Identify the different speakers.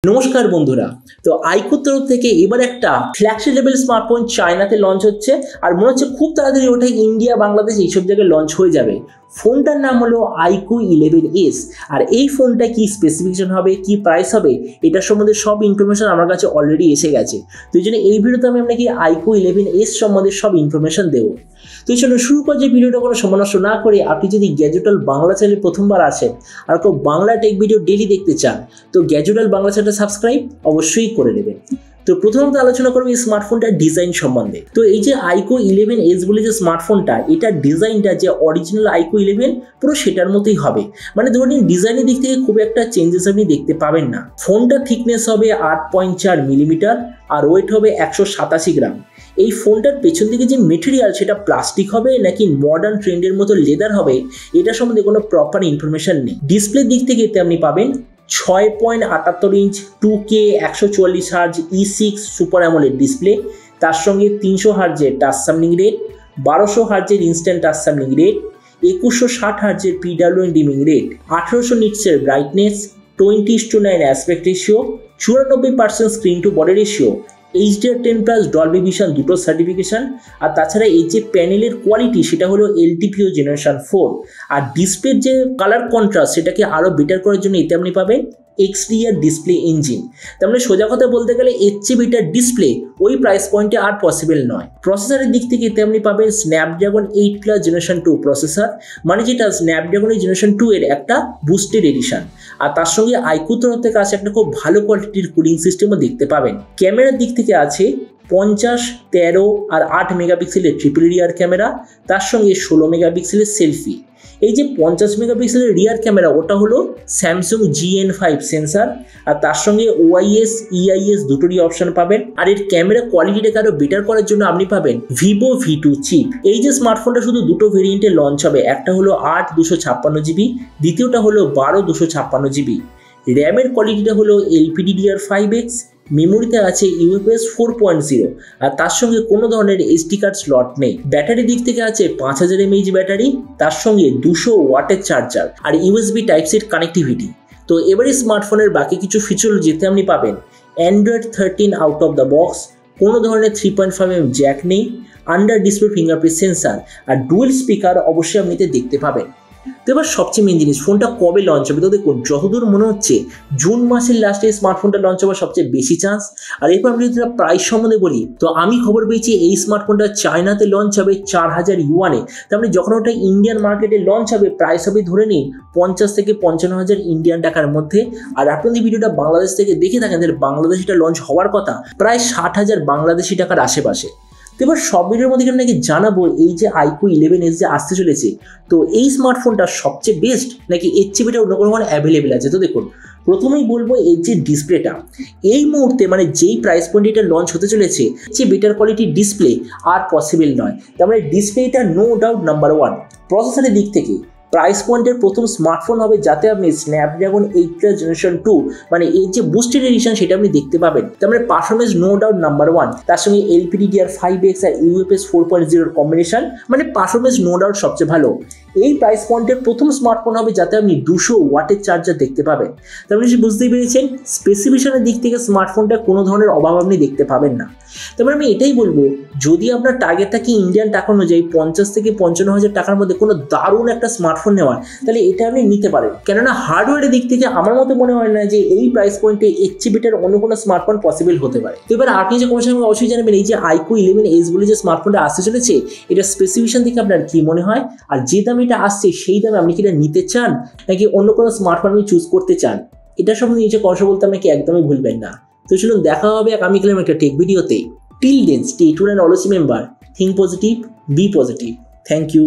Speaker 1: নমস্কার বন্ধুরা, তো আইকুর তরফ থেকে এবার একটা ফ্ল্যাগশিপ লেভেল স্মার্টফোন চায়নাতে লঞ্চ হচ্ছে আর মনে হচ্ছে খুব তাড়াতাড়ি ওটা ইন্ডিয়া, বাংলাদেশ এইসব জায়গায় লঞ্চ হয়ে যাবে। ফোনটার নাম হলো IQOO 11S। আর এই ফোনটা কি স্পেসিফিকেশন হবে, কি প্রাইস হবে, এটার সম্বন্ধে সব ইনফরমেশন আমার কাছে অলরেডি এসে গেছে। তো এই জন্য এই ভিডিওতে আমি আপনাকে IQOO 11S সম্বন্ধে সব ইনফরমেশন দেবো। তো এই জন্য শুরু করে যে ভিডিওটা কোনো সময় নষ্ট না করে, আপনি যদি গ্যাজেট ওয়ার্ল্ড বাংলা চ্যানেলে প্রথমবার আসেন আর কেউ বাংলা টেক ভিডিও ডেলি দেখতে চান, তো গ্যাজেট ওয়ার্ল্ড বাংলা চ্যানেলটা সাবস্ক্রাইব অবশ্যই করে নেবেন। তো প্রথমত আলোচনা করবো এই স্মার্টফোনটার ডিজাইন সম্বন্ধে। তো এই যে IQOO 11S বলে যে স্মার্টফোনটা, এটার ডিজাইনটা যে অরিজিনাল IQOO 11 পুরো সেটার মতোই হবে। মানে ধরুন ডিজাইনের দিক থেকে খুব একটা চেঞ্জেস আপনি দেখতে পাবেন না। ফোনটার থিকনেস হবে 8.4 মিলিমিটার আর ওয়েট হবে 187 গ্রাম। এই ফোনটার পেছন দিকে যে মেটেরিয়াল, সেটা প্লাস্টিক হবে নাকি মডার্ন ট্রেন্ডের মতো লেদার হবে, এটা সম্বন্ধে কোনো প্রপার ইনফরমেশন নেই। ডিসপ্লের দিক থেকে এতে আপনি পাবেন 6.78 inch 2K 144 hertz E6 super AMOLED display, তার সঙ্গে 300 হার্জের টাচ সামনিং রেট, 1200 হার্জের ইনস্ট্যান্ট টাচ সামনিং রেট, 2160 হার্জের PWM ডিমিং রেট, 1800 নিটসের brightness, 20:9 aspect ratio, 94% screen to body ratio, HDR10+ Dolby Vision দুটো সার্টিফিকেশন। আর তাছাড়া এই যে প্যানেলের কোয়ালিটি, সেটা হলো LTPO জেনারেশন 4। আর ডিসপ্লের যে কালার কন্ট্রাস্ট, সেটাকে আরও বেটার করার জন্য এতে আপনি পাবেন XDR ডিসপ্লে ইঞ্জিন। তার মানে সোজা কথা বলতে গেলে এর চেয়ে বেটার ডিসপ্লে ওই প্রাইস পয়েন্টে আর পসিবল নয়। প্রসেসরের দিক থেকে এতে আপনি পাবেন স্ন্যাপড্রাগন 8+ জেনারেশন 2 প্রসেসর, মানে যেটা স্ন্যাপড্রাগন জেনারেশন 2 এর একটা বুস্টেড এডিশন। আর তার সঙ্গে IQOO তরফ থেকে আছে একটা খুব ভালো কোয়ালিটির কুলিং সিস্টেমও দেখতে পাবেন। ক্যামেরার দিক থেকে আছে 50, 13 আর 8 মেগাপিক্সেলের ট্রিপল রিয়ার ক্যামেরা, তার সঙ্গে 16 মেগাপিক্সেলের সেলফি। এই যে 50 মেগাপিক্সেলের রিয়ার ক্যামেরা, ওটা হলো স্যামসাং GN5 সেন্সার। আর তার সঙ্গে OIS EIS দুটোরই অপশন পাবেন। আর এর ক্যামেরা কোয়ালিটিটাকে আরও বেটার করার জন্য আপনি পাবেন Vivo V2 চিপ। এই যে স্মার্টফোনটা শুধু দুটো ভেরিয়েন্টে লঞ্চ হবে, একটা হলো 8 256 GB, দ্বিতীয়টা হলো 12 256 GB। র্যামের কোয়ালিটিটা হলো LPDDR5X, মেমোরিতে আছে UFS 4.0 আর তার সঙ্গে কোনো ধরনের SD কার্ড স্লট নেই। ব্যাটারি দিক থেকে আছে 5000 mAh ব্যাটারি, তার সঙ্গে 200 ওয়াটের চার্জার আর USB Type-C কানেক্টিভিটি। তো এবারে স্মার্টফোনের বাকি কিছু ফিচার যেতে আপনি পাবেন Android 13 out of the box, কোনো ধরনের 3.5mm জ্যাক নেই, আন্ডার ডিসপ্লে ফিঙ্গারপ্রিন্ট সেন্সার আর ডুয়েল স্পিকার অবশ্যই আপনি দেখতে পাবেন। তো এবার সবচেয়ে মেন জিনিস, ফোনটা কবে লঞ্চ হবে? তো দেখুন, যতদূর মনে হচ্ছে জুন মাসের লাস্টে স্মার্টফোনটা লঞ্চ হওয়ার সবচেয়ে বেশি চান্স। আর এরপর আমি যদি প্রাইস সম্বন্ধে বলি, তো আমি খবর পেয়েছি এই স্মার্টফোনটা চায়নাতে লঞ্চ হবে 4000 ইউয়ানে। তার মানে যখন ওটা ইন্ডিয়ান মার্কেটে লঞ্চ হবে, প্রাইস হবে ধরে নিন 50 থেকে 55,000 ইন্ডিয়ান টাকার মধ্যে। আর আপনি যদি ভিডিওটা বাংলাদেশ থেকে দেখে থাকেন, তাহলে বাংলাদেশিটা লঞ্চ হওয়ার কথা প্রায় 60,000 বাংলাদেশি টাকার আশেপাশে। তো এবার সব ভিডিওর মধ্যে আপনাকে জানাবো এই যে IQOO 11S যে আসতে চলেছে, তো এই স্মার্টফোনটা সবচেয়ে বেস্ট নাকি এর চেয়ে বেটার অন্য কোনো অ্যাভেলেবেল আছে। তো দেখুন, প্রথমেই বলবো এই যে ডিসপ্লেটা, এই মুহূর্তে মানে যেই প্রাইস পয়েন্টে এটা লঞ্চ হতে চলেছে, যে বেটার কোয়ালিটির ডিসপ্লে আর পসিবল নয়। তার মানে ডিসপ্লেটা নো ডাউট নাম্বার 1। প্রসেসরের দিক থেকে প্রাইস পয়েন্টের প্রথম স্মার্টফোন হবে যাতে আপনি স্ন্যাপড্রাগন 8+ জেনারেশন 2 মানে এই যে বুস্টেড এডিশন, সেটা আপনি দেখতে পাবেন। তার মানে পারফরমেন্স নো ডাউট নাম্বার 1, তার সঙ্গে LPDDR5X আর UFS 4.0 কম্বিনেশন, মানে পারফরমেন্স নো ডাউট সবচেয়ে ভালো। এই প্রাইস পয়েন্টের প্রথম স্মার্টফোন হবে যাতে আপনি 200 ওয়াটের চার্জার দেখতে পাবেন। তার মানে বুঝতেই পেরেছেন, স্পেসিফিকেশনের দিক থেকে স্মার্টফোনটা কোনো ধরনের অভাব আপনি দেখতে পাবেন না। তারপরে আমি এটাই বলবো, যদি আপনার টার্গেট থাকে ইন্ডিয়ান টাকা অনুযায়ী 50 থেকে 55,000 টাকার মধ্যে কোনো দারুণ একটা স্মার্টফোন নেওয়ার, তাহলে এটা আপনি নিতে পারেন। কেননা হার্ডওয়্যারের দিক থেকে আমার মতে মনে হয় না যে এই প্রাইস পয়েন্টে এর চেয়ে বেটার অন্য কোনো স্মার্টফোন পসিবল হতে পারে। তো এবার আপনি যে কোনো সময় অবশ্যই জানাবেন এই যে IQOO 11S বলে যে স্মার্টফোনটা আসতে চলেছে, এটা স্পেসিফিকেশন থেকে আপনার কি মনে হয়, আর যে দামে এটা আসছে সেই দামে আপনি কি এটা নিতে চান নাকি অন্য কোনো স্মার্টফোন আপনি চুজ করতে চান, এটা সম্বন্ধে নিচে কথা বলতে আমাকে একদমই ভুলবেন না। তো চলুন দেখা হবে আগামীকালের একটা টেক ভিডিওতে। Till then, stay tuned and always remember, think positive, be positive. Thank you.